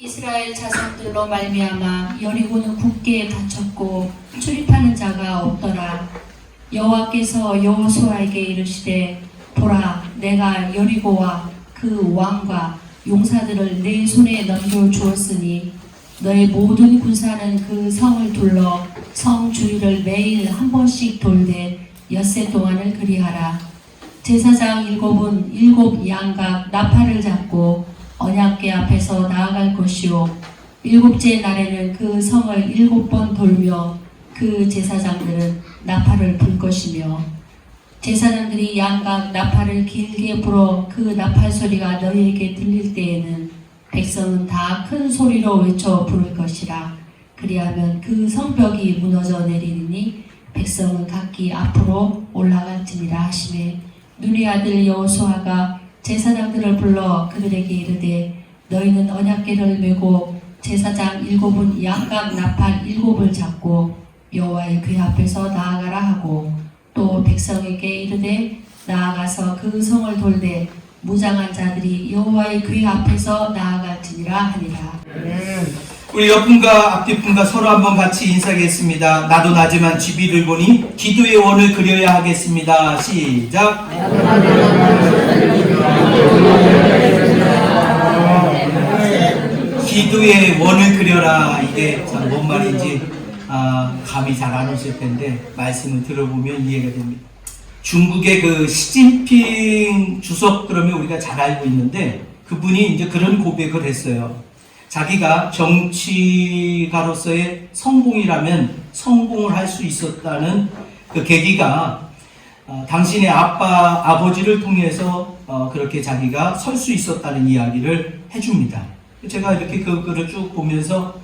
이스라엘 자손들로 말미암아 여리고는 굳게 닫혔고 출입하는 자가 없더라. 여호와께서 여호수아에게 이르시되 보라, 내가 여리고와 그 왕과 용사들을 내 손에 넘겨주었으니 너의 모든 군사는 그 성을 둘러 성 주위를 매일 한 번씩 돌되 엿새 동안을 그리하라. 제사장 일곱은 일곱 양각 나팔을 잡고 언약궤 앞에서 나아갈 것이요 일곱째 날에는 그 성을 일곱 번 돌며 그 제사장들은 나팔을 불 것이며 제사장들이 양각 나팔을 길게 불어 그 나팔 소리가 너희에게 들릴 때에는 백성은 다 큰 소리로 외쳐 부를 것이라. 그리하면 그 성벽이 무너져 내리니 백성은 각기 앞으로 올라갈지니라 하시매 눈의 아들 여호수아가 제사장들을 불러 그들에게 이르되 너희는 언약궤를 메고 제사장 일곱은 양각 나팔 일곱을 잡고 여호와의 궤 앞에서 나아가라 하고 또 백성에게 이르되 나아가서 그 성을 돌되 무장한 자들이 여호와의 궤 앞에서 나아갈지니라 하니라. 우리 옆분과 앞뒤분과 서로 한번 같이 인사하겠습니다. 나도 나지만 지비를 보니 기도의 원을 그려야 하겠습니다. 시작. 기도의 원을 그려라. 이게 참 뭔 말인지 감이 잘 안 오실 텐데 말씀을 들어보면 이해가 됩니다. 중국의 그 시진핑 주석 그러면 우리가 잘 알고 있는데 그분이 이제 그런 고백을 했어요. 자기가 정치가로서의 성공이라면 성공을 할 수 있었다는 그 계기가 당신의 아버지를 통해서 그렇게 자기가 설 수 있었다는 이야기를 해줍니다. 제가 이렇게 그 글을 쭉 보면서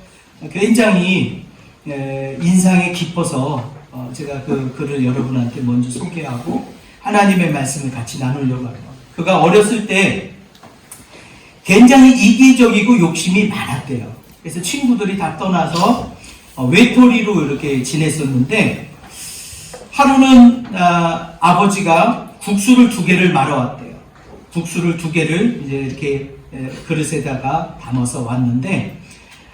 굉장히 인상이 깊어서 제가 그 글을 여러분한테 먼저 소개하고 하나님의 말씀을 같이 나누려고 해요. 그가 어렸을 때 굉장히 이기적이고 욕심이 많았대요. 그래서 친구들이 다 떠나서 외톨이로 이렇게 지냈었는데 하루는 아버지가 국수를 2개를 말아왔대요. 국수를 2개를 이제 이렇게 그릇에다가 담아서 왔는데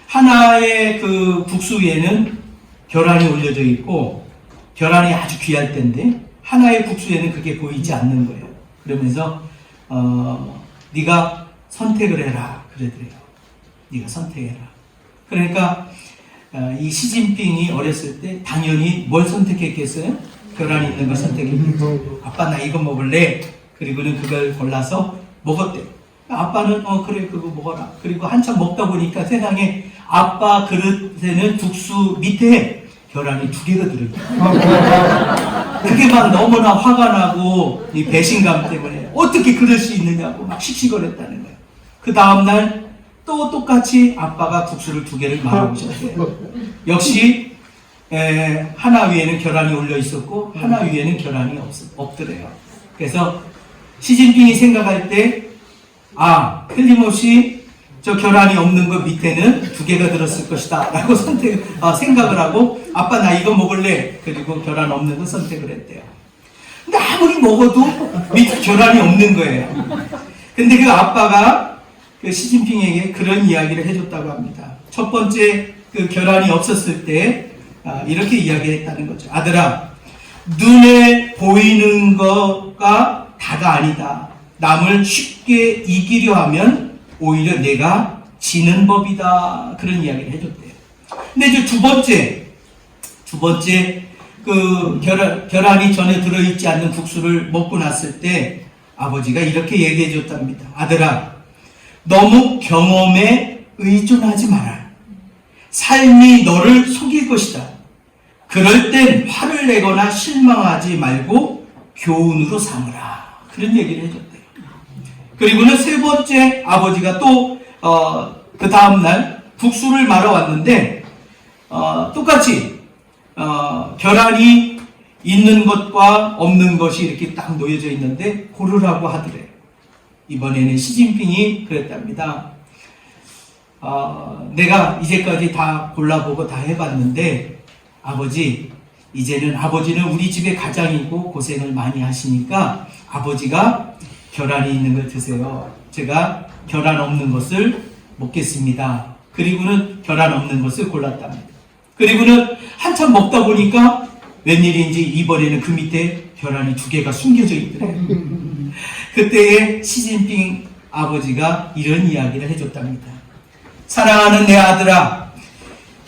하나의 그 국수 위에는 계란이 올려져 있고 계란이 아주 귀할 텐데 하나의 국수에는 그게 보이지 않는 거예요. 그러면서 네가 선택을 해라 그러더래요. 네가 선택해라. 그러니까 이 시진핑이 어렸을 때 당연히 뭘 선택했겠어요? 계란이 있는 걸 선택했겠죠. 아빠 나 이거 먹을래. 그리고는 그걸 골라서 먹었대요. 아빠는 그래 그거 먹어라. 그리고 한참 먹다 보니까 세상에 아빠 그릇에는 국수 밑에 계란이 2개가 들어있어요. 그게 막 너무나 화가 나고 이 배신감 때문에 어떻게 그럴 수 있느냐고 막 씩씩거렸다는 거예요. 그 다음날 또 똑같이 아빠가 국수를 2개를 말아오셨어요. 역시 하나 위에는 계란이 올려 있었고 하나 위에는 계란이 없더래요. 그래서 시진핑이 생각할 때 틀림없이 저 계란이 없는 것 밑에는 2개가 들었을 것이다 라고 생각을 하고 아빠 나 이거 먹을래. 그리고 계란 없는 거 선택을 했대요. 근데 아무리 먹어도 밑에 계란이 없는 거예요. 근데 그 아빠가 그 시진핑에게 그런 이야기를 해줬다고 합니다. 첫 번째 그 계란이 없었을 때 이렇게 이야기했다는 거죠. 아들아, 눈에 보이는 거가 다가 아니다. 남을 쉽게 이기려 하면 오히려 내가 지는 법이다. 그런 이야기를 해줬대요. 근데 이제 두 번째 그 계란이 전에 들어있지 않는 국수를 먹고 났을 때 아버지가 이렇게 얘기해 줬답니다. 아들아, 너무 경험에 의존하지 마라. 삶이 너를 속일 것이다. 그럴 땐 화를 내거나 실망하지 말고 교훈으로 삼으라. 그런 얘기를 해줬대요. 그리고는 3번째 아버지가 또 그 다음날 국수를 말아 왔는데 똑같이 계란이 있는 것과 없는 것이 이렇게 딱 놓여져 있는데 고르라고 하더래요. 이번에는 시진핑이 그랬답니다. 내가 이제까지 다 골라보고 다 해봤는데 아버지, 이제는 아버지는 우리 집의 가장이고 고생을 많이 하시니까 아버지가 계란이 있는 걸 드세요. 제가 계란 없는 것을 먹겠습니다. 그리고는 계란 없는 것을 골랐답니다. 그리고는 한참 먹다 보니까 웬일인지 이번에는 그 밑에 계란이 2개가 숨겨져 있더래요. 그때에 시진핑 아버지가 이런 이야기를 해줬답니다. 사랑하는 내 아들아,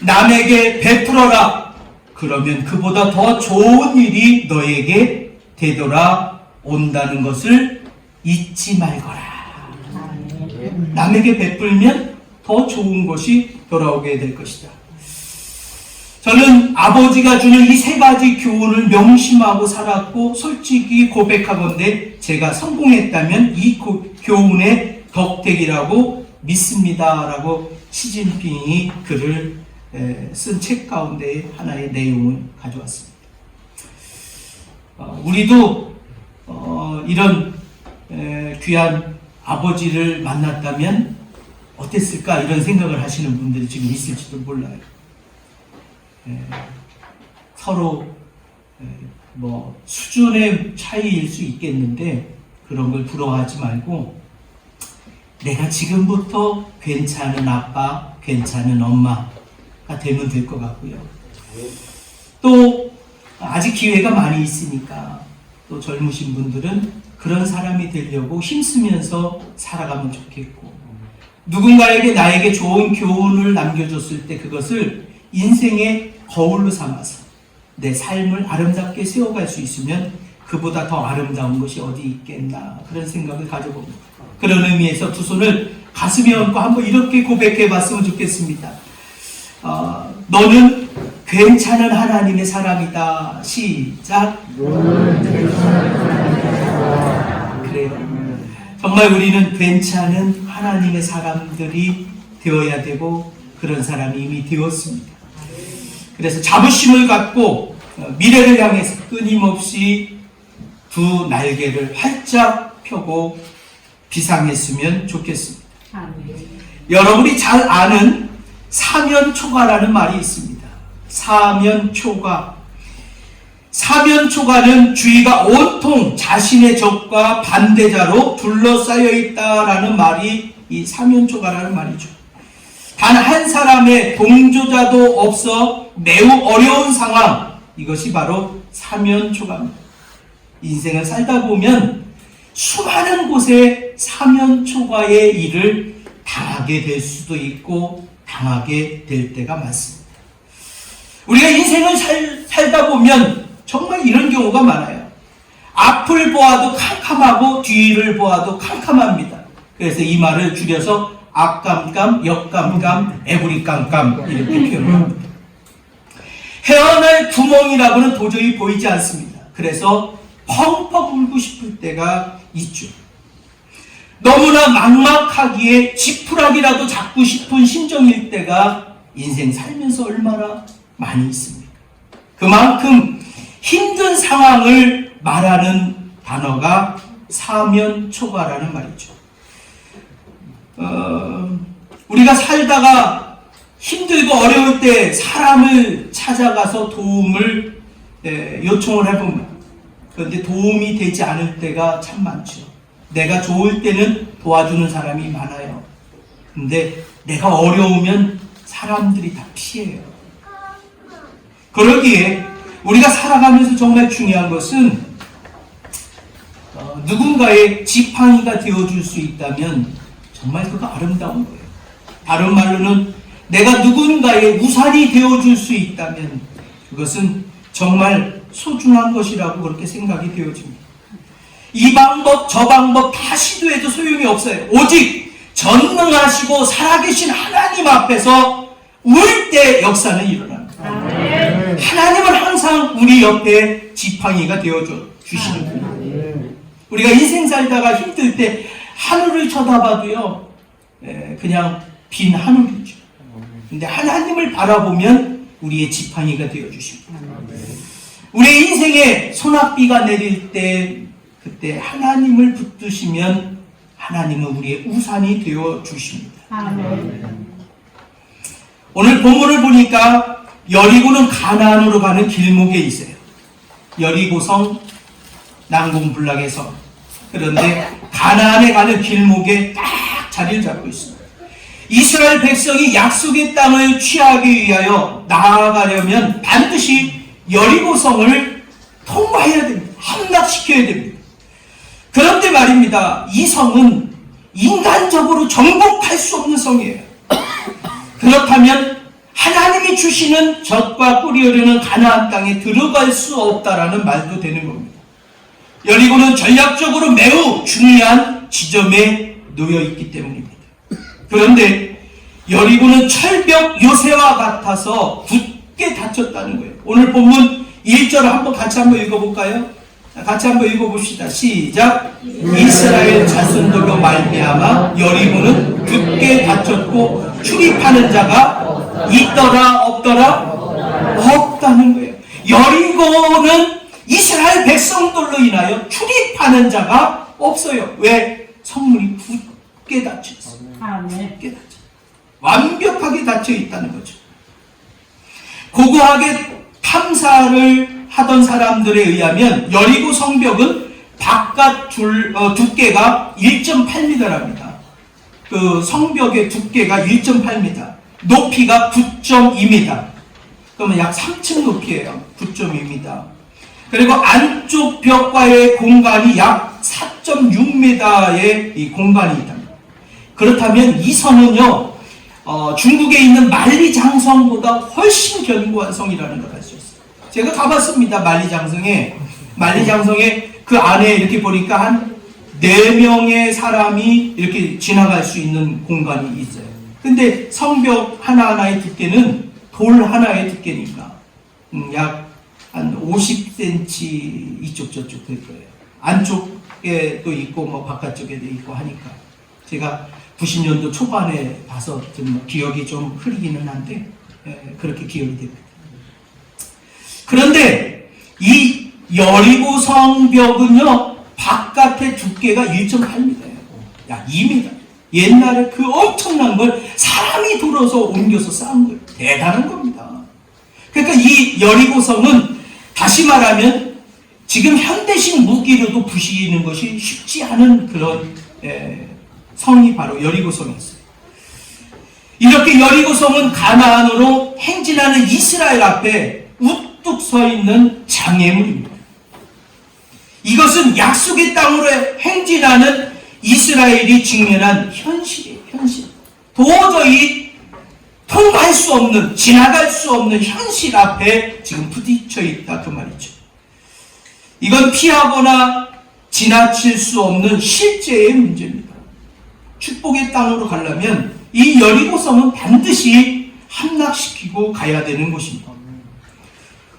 남에게 베풀어라. 그러면 그보다 더 좋은 일이 너에게 되돌아온다는 것을 잊지 말거라. 남에게 베풀면 더 좋은 것이 돌아오게 될 것이다. 저는 아버지가 주는 이 3가지 교훈을 명심하고 살았고, 솔직히 고백하건대 제가 성공했다면 이 교훈의 덕택이라고 믿습니다. 라고 시진핑이 글을 쓴 책 가운데 하나의 내용을 가져왔습니다. 우리도 이런 귀한 아버지를 만났다면 어땠을까, 이런 생각을 하시는 분들이 지금 있을지도 몰라요. 서로 뭐 수준의 차이일 수 있겠는데 그런 걸 부러워하지 말고, 내가 지금부터 괜찮은 아빠, 괜찮은 엄마가 되면 될 것 같고요. 또 아직 기회가 많이 있으니까 또 젊으신 분들은 그런 사람이 되려고 힘쓰면서 살아가면 좋겠고, 누군가에게 나에게 좋은 교훈을 남겨줬을 때 그것을 인생의 거울로 삼아서 내 삶을 아름답게 세워갈 수 있으면 그보다 더 아름다운 것이 어디 있겠나, 그런 생각을 가져봅니다. 그런 의미에서 두 손을 가슴에 얹고 한번 이렇게 고백해 봤으면 좋겠습니다. 너는 괜찮은 하나님의 사람이다. 시작. 그래요. 정말 우리는 괜찮은 하나님의 사람들이 되어야 되고, 그런 사람이 이미 되었습니다. 그래서 자부심을 갖고 미래를 향해서 끊임없이 두 날개를 활짝 펴고 비상했으면 좋겠습니다. 여러분이 잘 아는 사면초가라는 말이 있습니다. 사면초가. 사면초가는 주위가 온통 자신의 적과 반대자로 둘러싸여 있다라는 말이 이 사면초가라는 말이죠. 단 한 사람의 동조자도 없어 매우 어려운 상황, 이것이 바로 사면초가입니다. 인생을 살다 보면 수많은 곳에 사면초가의 일을 당하게 될 수도 있고 당하게 될 때가 많습니다. 우리가 인생을 살다 보면 정말 이런 경우가 많아요. 앞을 보아도 캄캄하고 뒤를 보아도 캄캄합니다. 그래서 이 말을 줄여서 앞깜깜, 옆깜깜, 에브리깜깜 이렇게 표현합니다. 헤어날 구멍이라고는 도저히 보이지 않습니다. 그래서 펑펑 울고 싶을 때가 있죠. 너무나 막막하기에 지푸라기라도 잡고 싶은 심정일 때가 인생 살면서 얼마나 많이 있습니까? 그만큼 힘든 상황을 말하는 단어가 사면초가라는 말이죠. 우리가 살다가 힘들고 어려울 때 사람을 찾아가서 도움을 요청을 해봅니다. 그런데 도움이 되지 않을 때가 참 많죠. 내가 좋을 때는 도와주는 사람이 많아요. 근데 내가 어려우면 사람들이 다 피해요. 그러기에 우리가 살아가면서 정말 중요한 것은 누군가의 지팡이가 되어줄 수 있다면 정말 그거 아름다운 거예요. 다른 말로는 내가 누군가의 우산이 되어줄 수 있다면 그것은 정말 소중한 것이라고 그렇게 생각이 되어집니다. 이 방법 저 방법 다 시도해도 소용이 없어요. 오직 전능하시고 살아계신 하나님 앞에서 울 때 역사는 일어납니다. 하나님은 항상 우리 옆에 지팡이가 되어줘 주시는 분이에요. 우리가 인생 살다가 힘들 때 하늘을 쳐다봐도요 그냥 빈 하늘이죠. 근데 하나님을 바라보면 우리의 지팡이가 되어주십니다. 우리의 인생에 소낙비가 내릴 때 그때 하나님을 붙드시면 하나님은 우리의 우산이 되어주십니다. 오늘 본문을 보니까 여리고는 가나안으로 가는 길목에 있어요. 여리고성, 난공불락의 성. 그런데 가나안에 가는 길목에 딱 자리를 잡고 있습니다. 이스라엘 백성이 약속의 땅을 취하기 위하여 나아가려면 반드시 여리고성을 통과해야 됩니다. 함락시켜야 됩니다. 그런데 말입니다. 이 성은 인간적으로 정복할 수 없는 성이에요. 그렇다면 하나님이 주시는 젖과 꿀이 흐르는 가나안 땅에 들어갈 수 없다라는 말도 되는 겁니다. 여리고는 전략적으로 매우 중요한 지점에 놓여 있기 때문입니다. 그런데 여리고는 철벽 요새와 같아서 굳게 닫혔다는 거예요. 오늘 본문 1절을 같이 한번 읽어볼까요? 같이 한번 읽어봅시다. 시작. 이스라엘 자손들로 말미암아 여리고는 굳게 닫혔고 출입하는 자가 있더라 없더라? 없다는 거예요. 여리고는 이스라엘 백성들로 인하여 출입하는 자가 없어요. 왜? 성문이 굳게 닫혀 있어요. 굳게 닫혀. 완벽하게 닫혀 있다는 거죠. 고고하게 탐사를 하던 사람들에 의하면 여리고 성벽은 바깥 두께가 1.8m랍니다. 그 성벽의 두께가 1.8m, 높이가 9.2m. 그러면 약 3층 높이에요. 9.2m. 그리고 안쪽 벽과의 공간이 약 4.6m의 이 공간이 있다. 그렇다면 이 성은요, 중국에 있는 만리장성보다 훨씬 견고한 성이라는 걸 알 수 있어요. 제가 가봤습니다. 만리장성에 그 안에 이렇게 보니까 한 4명의 사람이 이렇게 지나갈 수 있는 공간이 있어요. 근데 성벽 하나하나의 두께는 돌 하나의 두께니까 약 한 50cm 이쪽 저쪽 될 거예요. 안쪽에도 있고 뭐 바깥쪽에도 있고 하니까 제가 90년도 초반에 봐서 좀 기억이 좀 흐리기는 한데 그렇게 기억이 됩니다. 그런데 이 여리고 성벽은요, 바깥의 두께가 1.8m예요. 약 2m. 옛날에 그 엄청난 걸 사람이 들어서 옮겨서 쌓은 거예요. 대단한 겁니다. 그러니까 이 여리고성은 다시 말하면 지금 현대식 무기로도 부시는 것이 쉽지 않은 그런 성이 바로 여리고성이었어요. 이렇게 여리고성은 가나안으로 행진하는 이스라엘 앞에 우뚝 서 있는 장애물입니다. 이것은 약속의 땅으로 행진하는 이스라엘이 직면한 현실이에요. 현실. 도저히 통과할 수 없는, 지나갈 수 없는 현실 앞에 지금 부딪혀 있다 그 말이죠. 이건 피하거나 지나칠 수 없는 실제의 문제입니다. 축복의 땅으로 가려면 이 여리고성은 반드시 함락시키고 가야 되는 곳입니다.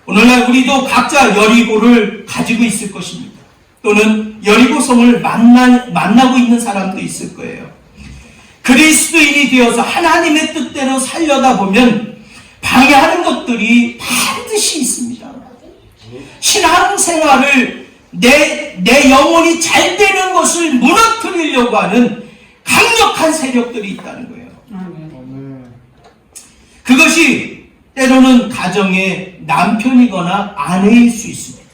오늘날 우리도 각자 여리고를 가지고 있을 것입니다. 또는 여리고성을 만나고 있는 사람도 있을 거예요. 그리스도인이 되어서 하나님의 뜻대로 살려다 보면 방해하는 것들이 반드시 있습니다. 신앙생활을 내 영혼이 잘 되는 것을 무너뜨리려고 하는 강력한 세력들이 있다는 거예요. 그것이 때로는 가정의 남편이거나 아내일 수 있습니다.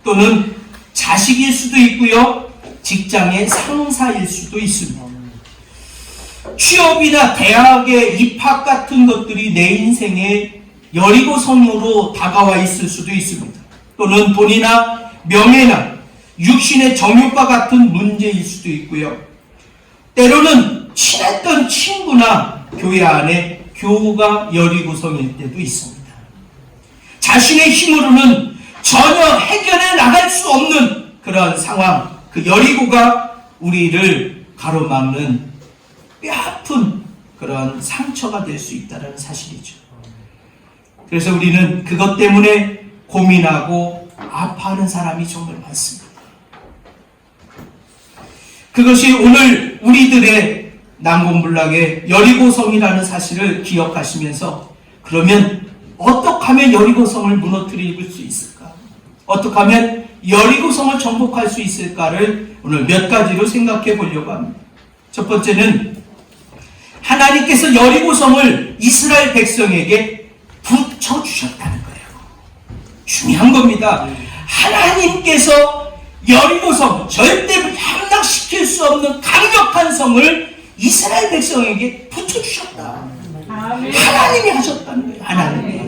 또는 자식일 수도 있고요. 직장의 상사일 수도 있습니다. 취업이나 대학의 입학 같은 것들이 내 인생의 여리고성으로 다가와 있을 수도 있습니다. 또는 돈이나 명예나 육신의 정욕과 같은 문제일 수도 있고요. 때로는 친했던 친구나 교회 안에 교우가 여리고성일 때도 있습니다. 자신의 힘으로는 전혀 해결해 나갈 수 없는 그런 상황, 그 여리고가 우리를 가로막는 뼈아픈 그런 상처가 될 수 있다는 사실이죠. 그래서 우리는 그것 때문에 고민하고 아파하는 사람이 정말 많습니다. 그것이 오늘 우리들의 난공불락의 여리고성이라는 사실을 기억하시면서 그러면 어떻게 하면 여리고성을 무너뜨릴 수 있을까? 어떻게 하면 여리고성을 정복할 수 있을까를 오늘 몇 가지로 생각해 보려고 합니다. 첫 번째는 하나님께서 여리고성을 이스라엘 백성에게 붙여주셨다는 거예요. 중요한 겁니다. 하나님께서 여리고성, 절대 함락시킬 수 없는 강력한 성을 이스라엘 백성에게 붙여주셨다. 하나님이 하셨다는 거예요. 하나님이.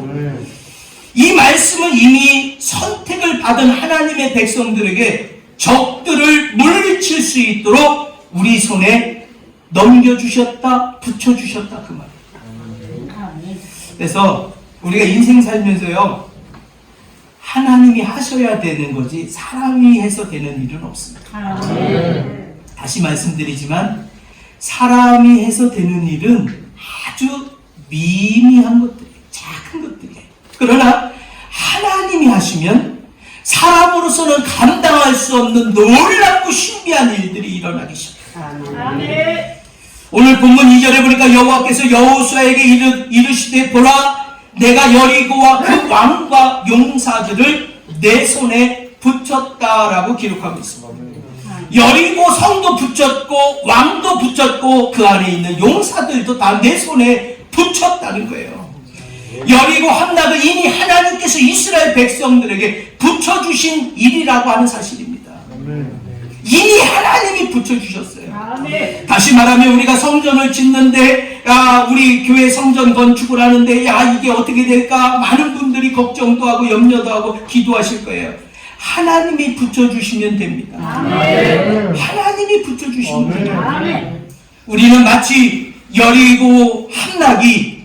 이 말씀은 이미 선택을 받은 하나님의 백성들에게 적들을 물리칠 수 있도록 우리 손에 넘겨주셨다, 붙여주셨다 그 말이에요. 그래서 우리가 인생 살면서요, 하나님이 하셔야 되는 거지 사람이 해서 되는 일은 없습니다. 다시 말씀드리지만 사람이 해서 되는 일은 아주 미미한 것들이에요. 작은 것들이에요. 그러나 하나님이 하시면 사람으로서는 감당할 수 없는 놀랍고 신비한 일들이 일어나기 시작합니다. 오늘 본문 2절에 보니까 여호와께서 여호수아에게 이르시되 보라 내가 여리고와 그 왕과 용사들을 내 손에 붙였다라고 기록하고 있습니다. 여리고 성도 붙였고 왕도 붙였고 그 안에 있는 용사들도 다 내 손에 붙였다는 거예요. 여리고 함락은 이미 하나님께서 이스라엘 백성들에게 붙여주신 일이라고 하는 사실입니다. 이미 하나님이 붙여주셨어요. 다시 말하면 우리가 성전을 짓는데 우리 교회 성전 건축을 하는데 이게 어떻게 될까 많은 분들이 걱정도 하고 염려도 하고 기도하실 거예요. 하나님이 붙여주시면 됩니다. 하나님이 붙여주시면 됩니다. 우리는 마치 여리고 함락이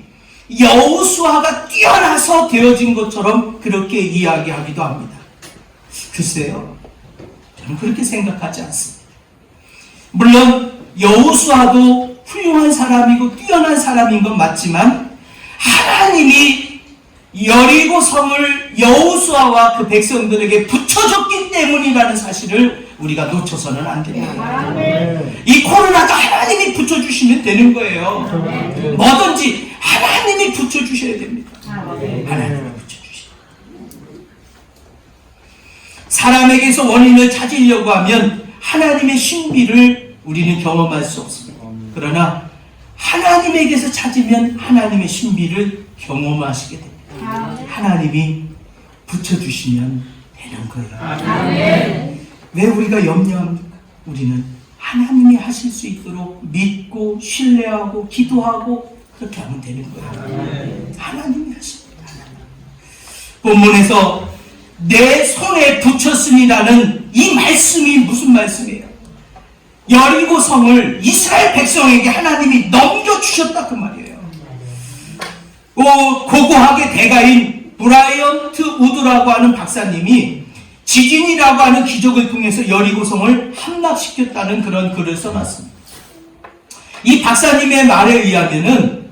여호수아가 뛰어나서 되어진 것처럼 그렇게 이야기하기도 합니다. 글쎄요, 저는 그렇게 생각하지 않습니다. 물론 여호수아도 훌륭한 사람이고 뛰어난 사람인 건 맞지만 하나님이 여리고 성을 여호수아와 그 백성들에게 붙여줬기 때문이라는 사실을 우리가 놓쳐서는 안 됩니다. 이 코로나도 하나님이 붙여주시면 되는 거예요. 뭐든지 하나님이 붙여주셔야 됩니다. 하나님이 붙여주셔야 됩니다. 사람에게서 원인을 찾으려고 하면 하나님의 신비를 우리는 경험할 수 없습니다. 그러나 하나님에게서 찾으면 하나님의 신비를 경험하시게 됩니다. 하나님이 붙여주시면 되는 거예요. 왜 우리가 염려합니까? 우리는 하나님이 하실 수 있도록 믿고 신뢰하고 기도하고 그렇게 하면 되는 거예요. 하나님이 하십니다. 본문에서 내 손에 붙였음이라는 이 말씀이 무슨 말씀이에요? 여리고 성을 이스라엘 백성에게 하나님이 넘겨주셨다 그 말이에요. 고고학의 대가인 브라이언트 우드라고 하는 박사님이 지진이라고 하는 기적을 통해서 여리고성을 함락시켰다는 그런 글을 써놨습니다. 이 박사님의 말에 의하면은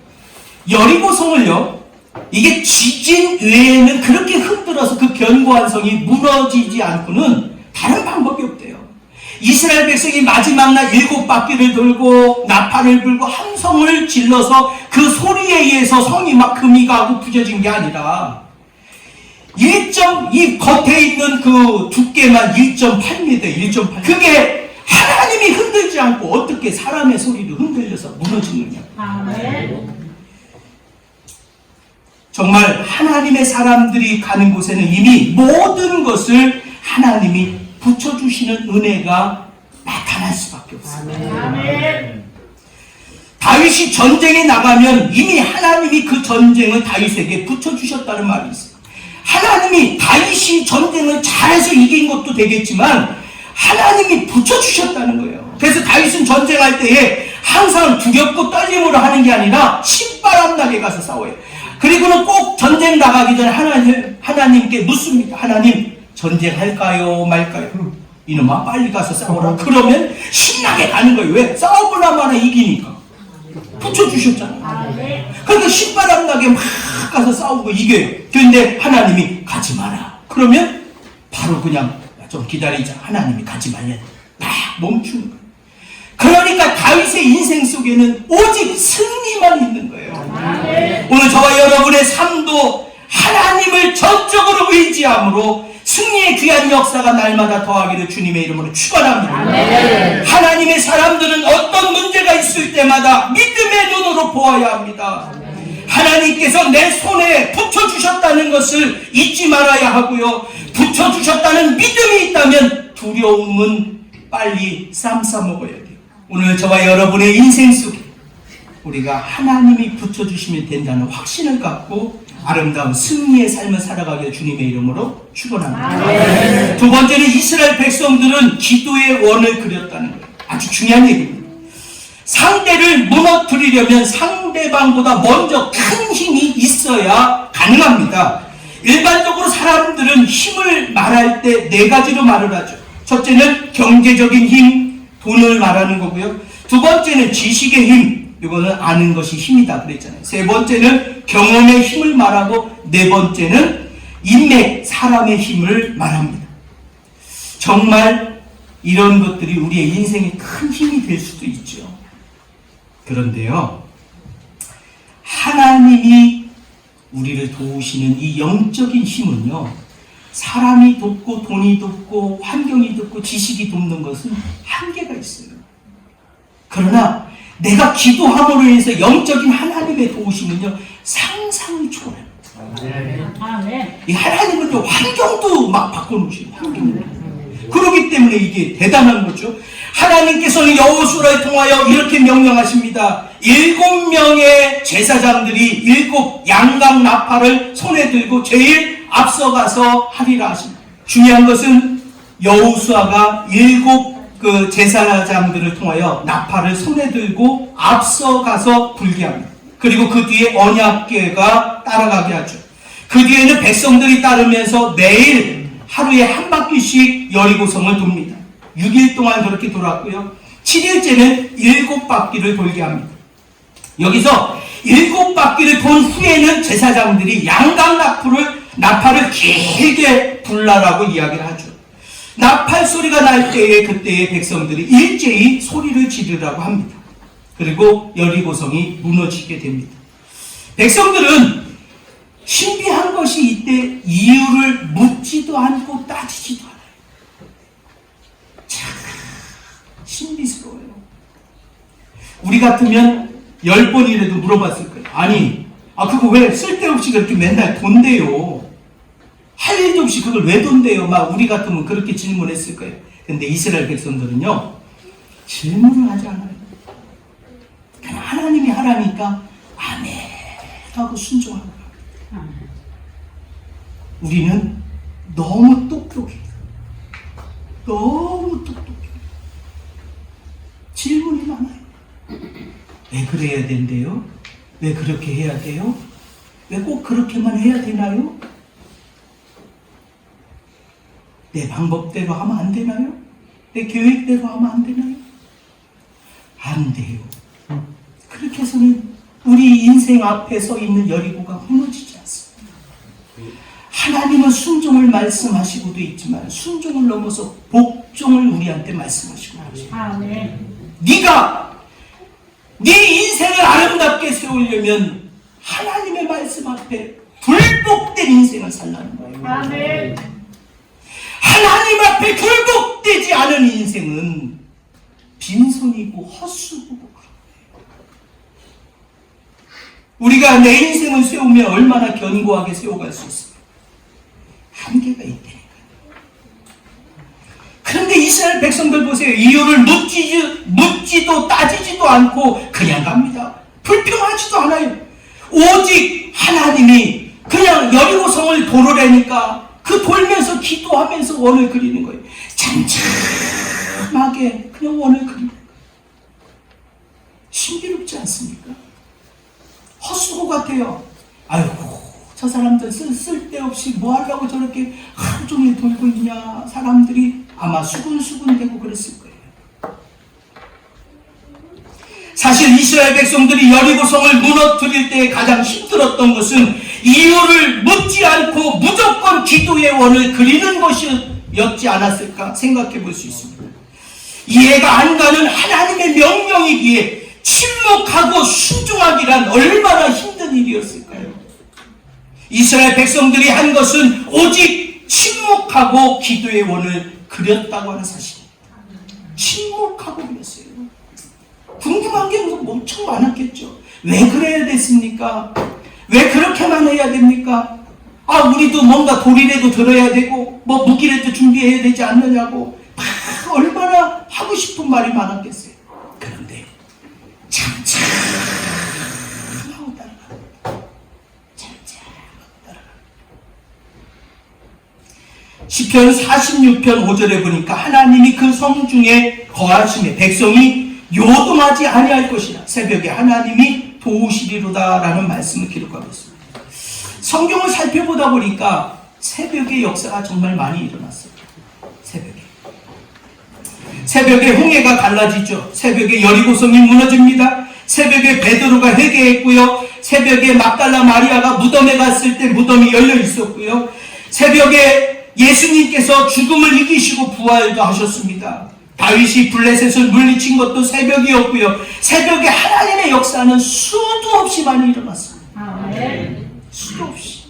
여리고성을요, 이게 지진 외에는 그렇게 흔들어서 그 견고한 성이 무너지지 않고는 다른 방법이 없대요. 이스라엘 백성이 마지막 날 7바퀴를 돌고 나팔을 불고 함성을 질러서 그 소리에 의해서 성이 막 금이 가고 부서진 게 아니라 이 겉에 있는 그 두께만 1.8m, 1.8. 그게 하나님이 흔들지 않고 어떻게 사람의 소리로 흔들려서 무너지느냐. 정말 하나님의 사람들이 가는 곳에는 이미 모든 것을 하나님이 붙여주시는 은혜가 나타날 수밖에 없습니다. 다윗이 전쟁에 나가면 이미 하나님이 그 전쟁을 다윗에게 붙여주셨다는 말이 있어요. 하나님이 다윗이 전쟁을 잘해서 이긴 것도 되겠지만 하나님이 붙여주셨다는 거예요. 그래서 다윗은 전쟁할 때에 항상 두렵고 떨림으로 하는 게 아니라 신바람 나게 가서 싸워요. 그리고는 꼭 전쟁 나가기 전에 하나님께 묻습니다. 하나님, 전쟁할까요 말까요? 이놈아 빨리 가서 싸워라. 그러면 신나게 가는 거예요. 왜? 싸우거나 마나 이기니까. 붙여주셨잖아요. 그러니까 신바람 나게 막 가서 싸우고 이겨요. 그런데 하나님이 가지 마라. 그러면 바로 그냥 좀 기다리자. 하나님이 가지 말면 딱 멈추는 거예요. 그러니까 다윗의 인생 속에는 오직 승리만 있는 거예요. 오늘 저와 여러분의 삶도 하나님을 전적으로 의지함으로 승리의 귀한 역사가 날마다 더하기를 주님의 이름으로 축원합니다. 하나님의 사람들은 어떤 문제가 있을 때마다 믿음의 눈으로 보아야 합니다. 하나님께서 내 손에 붙여주셨다는 것을 잊지 말아야 하고요. 붙여주셨다는 믿음이 있다면 두려움은 빨리 쌈 싸먹어야 돼요. 오늘 저와 여러분의 인생 속에 우리가 하나님이 붙여주시면 된다는 확신을 갖고 아름다운 승리의 삶을 살아가게 주님의 이름으로 축원합니다. 두 번째는 이스라엘 백성들은 기도의 원을 그렸다는 거예요. 아주 중요한 얘기입니다. 상대를 무너뜨리려면 상대방보다 먼저 큰 힘이 있어야 가능합니다. 일반적으로 사람들은 힘을 말할 때 네 가지로 말을 하죠. 첫째는 경제적인 힘, 돈을 말하는 거고요. 두 번째는 지식의 힘, 이거는 아는 것이 힘이다 그랬잖아요. 세 번째는 경험의 힘을 말하고 네 번째는 인맥, 사람의 힘을 말합니다. 정말 이런 것들이 우리의 인생에 큰 힘이 될 수도 있죠. 그런데요, 하나님이 우리를 도우시는 이 영적인 힘은요, 사람이 돕고 돈이 돕고 환경이 돕고 지식이 돕는 것은 한계가 있어요. 그러나 내가 기도함으로 인해서 영적인 하나님의 도우심은요, 상상을 초월해요. 이 하나님은요, 환경도 막 바꿔놓으시고, 환경을. 그렇기 때문에 이게 대단한 거죠. 하나님께서는 여호수아를 통하여 이렇게 명령하십니다. 7명의 제사장들이 7 양각 나팔을 손에 들고 제일 앞서가서 하리라 하십니다. 중요한 것은 여호수아가 7 제사장들을 통하여 나팔을 손에 들고 앞서가서 불게 합니다. 그리고 그 뒤에 언약궤가 따라가게 하죠. 그 뒤에는 백성들이 따르면서 매일 하루에 한 바퀴씩 여리고성을 돕니다. 6일 동안 그렇게 돌았고요. 7일째는 7바퀴를 돌게 합니다. 여기서 7바퀴를 돈 후에는 제사장들이 양각 나팔을 길게 불라라고 이야기를 하죠. 나팔 소리가 날 때에 그때의 백성들이 일제히 소리를 지르라고 합니다. 그리고 여리고성이 무너지게 됩니다. 백성들은 신비한 것이 이때 이유를 묻지도 않고 따지지도 않아요. 참 신비스러워요. 우리 같으면 10번이라도 물어봤을 거예요. 아니, 그거 왜 쓸데없이 그렇게 맨날 돈대요? 할 일도 없이 그걸 왜 돈대요? 막 우리 같으면 그렇게 질문했을 거예요. 근데 이스라엘 백성들은요, 질문을 하지 않아요. 그냥 하나님이 하라니까 아멘 하고 순종하고. 우리는 너무 똑똑해요. 너무 똑똑해요. 질문이 많아요. 왜 그래야 된대요? 왜 그렇게 해야 돼요? 왜 꼭 그렇게만 해야 되나요? 내 방법대로 하면 안 되나요? 내 계획대로 하면 안 되나요? 안 돼요. 그렇게 해서는 우리 인생 앞에 서 있는 여리고가 무너지지 않습니다. 하나님은 순종을 말씀하시고도 있지만 순종을 넘어서 복종을 우리한테 말씀하시고 계십니다. 네가 네 인생을 아름답게 세우려면 하나님의 말씀 앞에 굴복된 인생을 살라는 거예요. 아멘. 하나님 앞에 굴복되지 않은 인생은 빈손이고 헛수고고 그런 거예요. 우리가 내 인생을 세우면 얼마나 견고하게 세워갈 수 있습니까? 한계가 있다니까요. 그런데 이스라엘 백성들 보세요. 이유를 묻지도 따지지도 않고 그냥 갑니다. 불평하지도 않아요. 오직 하나님이 그냥 여리고성을 돌으라니까 그 돌면서 기도하면서 원을 그리는 거예요. 잠잠하게 그냥 원을 그리는 거예요. 신비롭지 않습니까? 헛수고 같아요. 아이고, 저 사람들 쓸데없이 뭐 하려고 저렇게 하루 종일 돌고 있냐. 사람들이 아마 수군수군대고 그랬을 거예요. 사실 이스라엘 백성들이 여리고성을 무너뜨릴 때 가장 힘들었던 것은 이유를 묻지 않고 무조건 기도의 원을 그리는 것이었지 않았을까 생각해 볼 수 있습니다. 이해가 안 가는 하나님의 명령이기에 침묵하고 순종하기란 얼마나 힘든 일이었을까요? 이스라엘 백성들이 한 것은 오직 침묵하고 기도의 원을 그렸다고 하는 사실입니다. 침묵하고 그랬어요. 궁금한 게 엄청 많았겠죠. 왜 그래야 됐습니까? 왜 그렇게만 해야 됩니까? 우리도 뭔가 돌이라도 들어야 되고 뭐 무기라도 준비해야 되지 않느냐고 얼마나 하고 싶은 말이 많았겠어요. 시편 46편 5절에 보니까 하나님이 그 성중에 거하심에 백성이 요동하지 아니할 것이라 새벽에 하나님이 도우시리로다 라는 말씀을 기록하고 있습니다. 성경을 살펴보다 보니까 새벽의 역사가 정말 많이 일어났어요. 새벽에 홍해가 갈라지죠. 새벽에 여리고성이 무너집니다. 새벽에 베드로가 회개했고요. 새벽에 막달라 마리아가 무덤에 갔을 때 무덤이 열려 있었고요. 새벽에 예수님께서 죽음을 이기시고 부활도 하셨습니다. 다윗이 블레셋을 물리친 것도 새벽이었고요. 새벽에 하나님의 역사는 수도 없이 많이 일어났습니다. 수도 없이.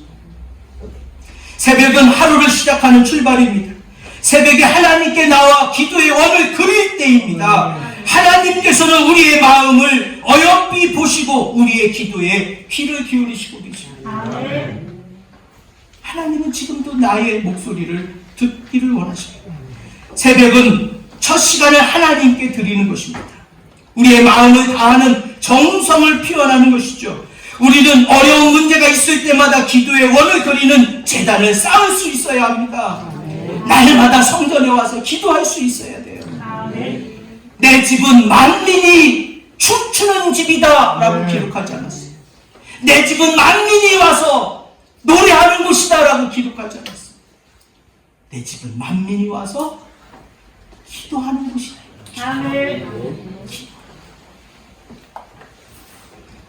새벽은 하루를 시작하는 출발입니다. 새벽에 하나님께 나와 기도의 원을 그릴 때입니다. 하나님께서는 우리의 마음을 어여삐 보시고 우리의 기도에 귀를 기울이시고 계십니다. 하나님은 지금도 나의 목소리를 듣기를 원하십니다. 새벽은 첫 시간을 하나님께 드리는 것입니다. 우리의 마음을 다하는 정성을 표현하는 것이죠. 우리는 어려운 문제가 있을 때마다 기도의 원을 그리는 제단을 쌓을 수 있어야 합니다. 날마다 성전에 와서 기도할 수 있어야 돼요. 내 집은 만민이 춤추는 집이다 라고 기록하지 않았어요. 내 집은 만민이 와서 노래하는 곳이다 라고 기록하지 않았어요. 내 집은 만민이 와서 기도하는 곳이다.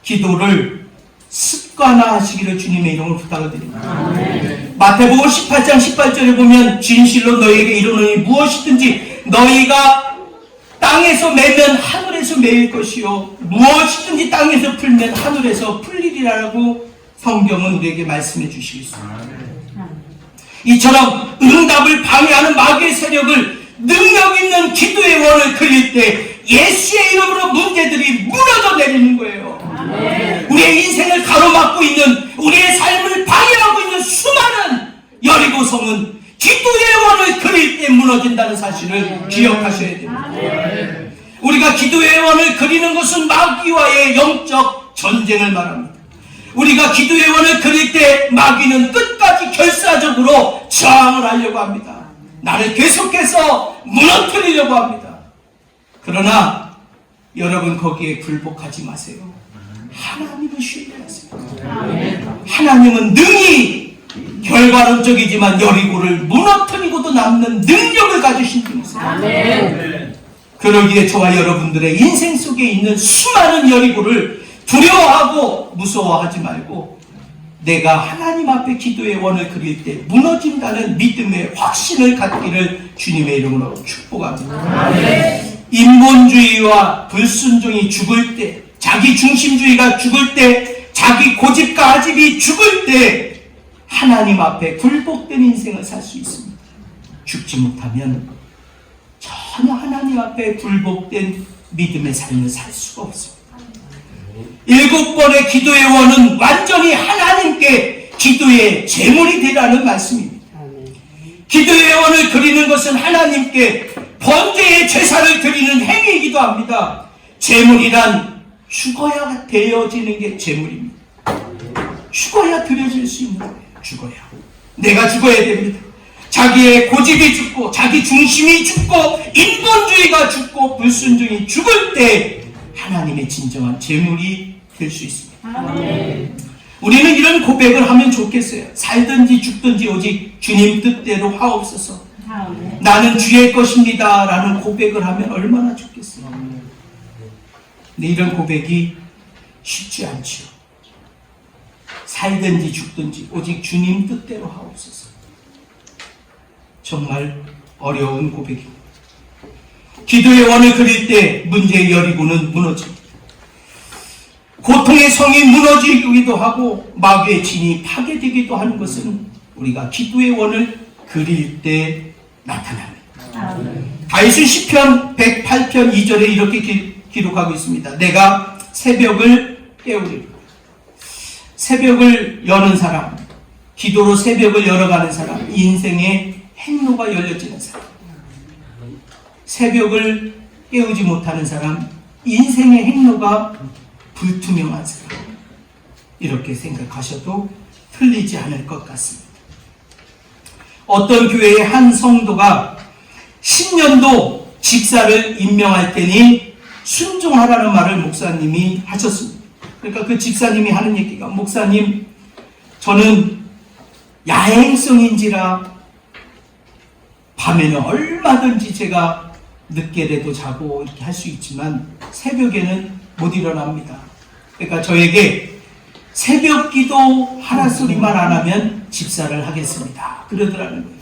기도를 습관화하시기를 주님의 이름으로 부탁을 드립니다. 마태복음 18장 18절에 보면 진실로 너희에게 이르노니 무엇이든지 너희가 땅에서 매면 하늘에서 매일 것이요 무엇이든지 땅에서 풀면 하늘에서 풀리리라고 성경은 우리에게 말씀해 주시고 있습니다. 이처럼 응답을 방해하는 마귀의 세력을 능력 있는 기도의 원을 그릴 때 예수의 이름으로 문제들이 무너져 내리는 거예요. 우리의 인생을 가로막고 있는, 우리의 삶을 방해하고 있는 수많은 여리고성은 기도의 원을 그릴 때 무너진다는 사실을 기억하셔야 됩니다. 우리가 기도의 원을 그리는 것은 마귀와의 영적 전쟁을 말합니다. 우리가 기도의 원을 그릴 때 마귀는 끝까지 결사적으로 저항을 하려고 합니다. 나를 계속해서 무너뜨리려고 합니다. 그러나 여러분 거기에 굴복하지 마세요. 하나님을 신뢰하세요. 하나님은 능히 결과론적이지만 여리고를 무너뜨리고도 남는 능력을 가지신 분이세요. 그러기에 저와 여러분들의 인생 속에 있는 수많은 여리고를 두려워하고 무서워하지 말고 내가 하나님 앞에 기도의 원을 그릴 때 무너진다는 믿음의 확신을 갖기를 주님의 이름으로 축복합니다. 인본주의와 불순종이 죽을 때, 자기 중심주의가 죽을 때, 자기 고집과 아집이 죽을 때 하나님 앞에 굴복된 인생을 살 수 있습니다. 죽지 못하면 전혀 하나님 앞에 굴복된 믿음의 삶을 살 수가 없습니다. 7번의 기도의 원은 완전히 하나님께 기도의 제물이 되라는 말씀입니다. 기도의 원을 그리는 것은 하나님께 번제의 제사를 드리는 행위이기도 합니다. 제물이란 죽어야 되어지는 게 제물입니다. 죽어야 드려질 수 있는 거예요. 죽어야. 내가 죽어야 됩니다. 자기의 고집이 죽고 자기 중심이 죽고 인본주의가 죽고 불순종이 죽을 때 하나님의 진정한 제물이 될 수 있습니다. 우리는 이런 고백을 하면 좋겠어요. 살든지 죽든지 오직 주님 뜻대로 하옵소서. 나는 주의 것입니다 라는 고백을 하면 얼마나 좋겠어요. 근데 이런 고백이 쉽지 않죠. 살든지 죽든지 오직 주님 뜻대로 하옵소서. 정말 어려운 고백입니다. 기도의 원을 그릴 때 문제의 여리고는 무너집니다. 고통의 성이 무너지기도 하고 마귀의 진이 파괴되기도 하는 것은 우리가 기도의 원을 그릴 때 나타납니다. 다윗은 시편 108편 2절에 이렇게 기록하고 있습니다. 내가 새벽을 깨우리라. 새벽을 여는 사람, 기도로 새벽을 열어가는 사람, 인생의 행로가 열려지는 사람, 새벽을 깨우지 못하는 사람, 인생의 행로가 불투명한 사람, 이렇게 생각하셔도 틀리지 않을 것 같습니다. 어떤 교회의 한 성도가 10년도 집사를 임명할 테니 순종하라는 말을 목사님이 하셨습니다. 그러니까 그 집사님이 하는 얘기가, 목사님, 저는 야행성인지라 밤에는 얼마든지 제가 늦게라도 자고 이렇게 할 수 있지만 새벽에는 못 일어납니다. 그러니까 저에게 새벽 기도 하라 소리만 안 하면 집사를 하겠습니다. 그러더라는 거예요.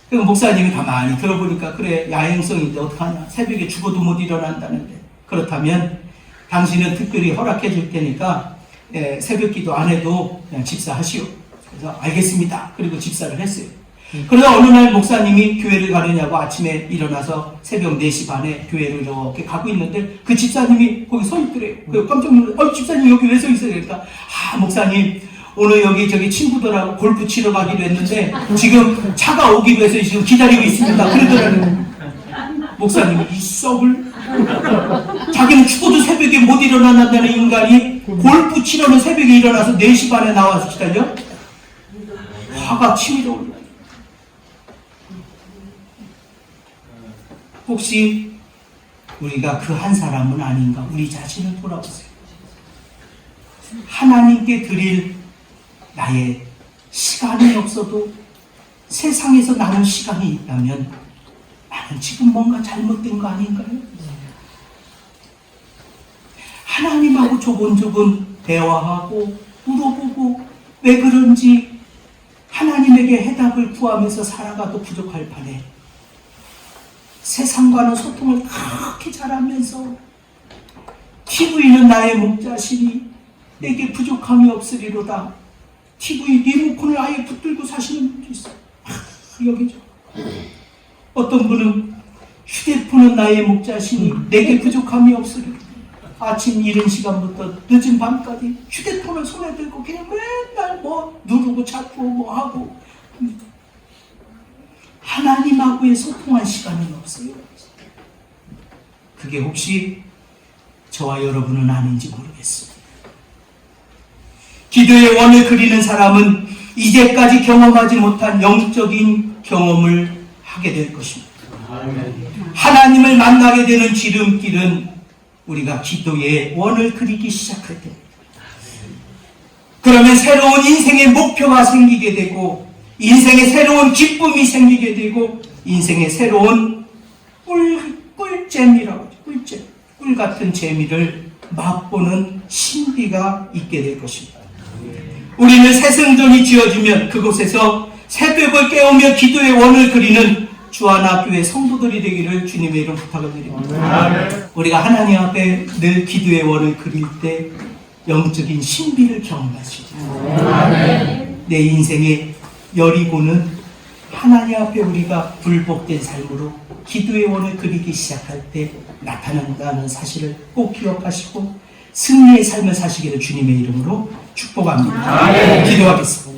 그러니까 목사님이 가만히 들어보니까, 그래, 야행성인데 어떡하냐, 새벽에 죽어도 못 일어난다는데, 그렇다면 당신은 특별히 허락해 줄 테니까 새벽 기도 안 해도 그냥 집사하시오. 그래서 알겠습니다. 그리고 집사를 했어요. 그러다 어느 날 목사님이 교회를 가느냐고 아침에 일어나서 새벽 4시 반에 교회를 이렇게 가고 있는데 그 집사님이 거기 서 있더래요. 그래서 깜짝 놀라서, 집사님 여기 왜 서 있어요? 그러니까, 목사님, 오늘 여기 저기 친구들하고 골프 치러 가기로 했는데 지금 차가 오기로 해서 지금 기다리고 있습니다. 그러더라고요. 목사님이 이 썩을, 자기는 죽어도 새벽에 못 일어난다는 인간이 골프 치러는 새벽에 일어나서 4시 반에 나와서 기다려? 화가 치밀어 올라요. 혹시 우리가 그 한 사람은 아닌가? 우리 자신을 돌아보세요. 하나님께 드릴 나의 시간이 없어도 세상에서 나는 시간이 있다면 나는 지금 뭔가 잘못된 거 아닌가요? 하나님하고 조곤조곤 대화하고 물어보고 왜 그런지 하나님에게 해답을 구하면서 살아가도 부족할 판에 세상과는 소통을 그렇게 잘하면서 TV는 나의 목자시니 내게 부족함이 없으리로다. TV 리모컨을 아예 붙들고 사시는 분도 있어요. 여기죠. 어떤 분은 휴대폰은 나의 목자시니 내게 부족함이 없으리로다. 아침 이른 시간부터 늦은 밤까지 휴대폰을 손에 들고 그냥 맨날 뭐 누르고 찾고 뭐 하고, 하나님하고의 소통할 시간은 없어요. 그게 혹시 저와 여러분은 아닌지 모르겠습니다. 기도의 원을 그리는 사람은 이제까지 경험하지 못한 영적인 경험을 하게 될 것입니다. 하나님을 만나게 되는 지름길은 우리가 기도의 원을 그리기 시작할 때입니다. 그러면 새로운 인생의 목표가 생기게 되고, 인생의 새로운 기쁨이 생기게 되고, 인생의 새로운 꿀잼이라고 하죠. 꿀잼. 꿀 같은 재미를 맛보는 신비가 있게 될 것입니다. 우리는 새 성전이 지어지면 그곳에서 새벽을 깨우며 기도의 원을 그리는 주하나교회 성도들이 되기를 주님의 이름 부탁을 드립니다. 우리가 하나님 앞에 늘 기도의 원을 그릴 때 영적인 신비를 경험할 수 있습니다. 내 인생의 여리고는 하나님 앞에 우리가 불복된 삶으로 기도의 원을 그리기 시작할 때 나타난다는 사실을 꼭 기억하시고 승리의 삶을 사시기를 주님의 이름으로 축복합니다. 기도하겠습니다.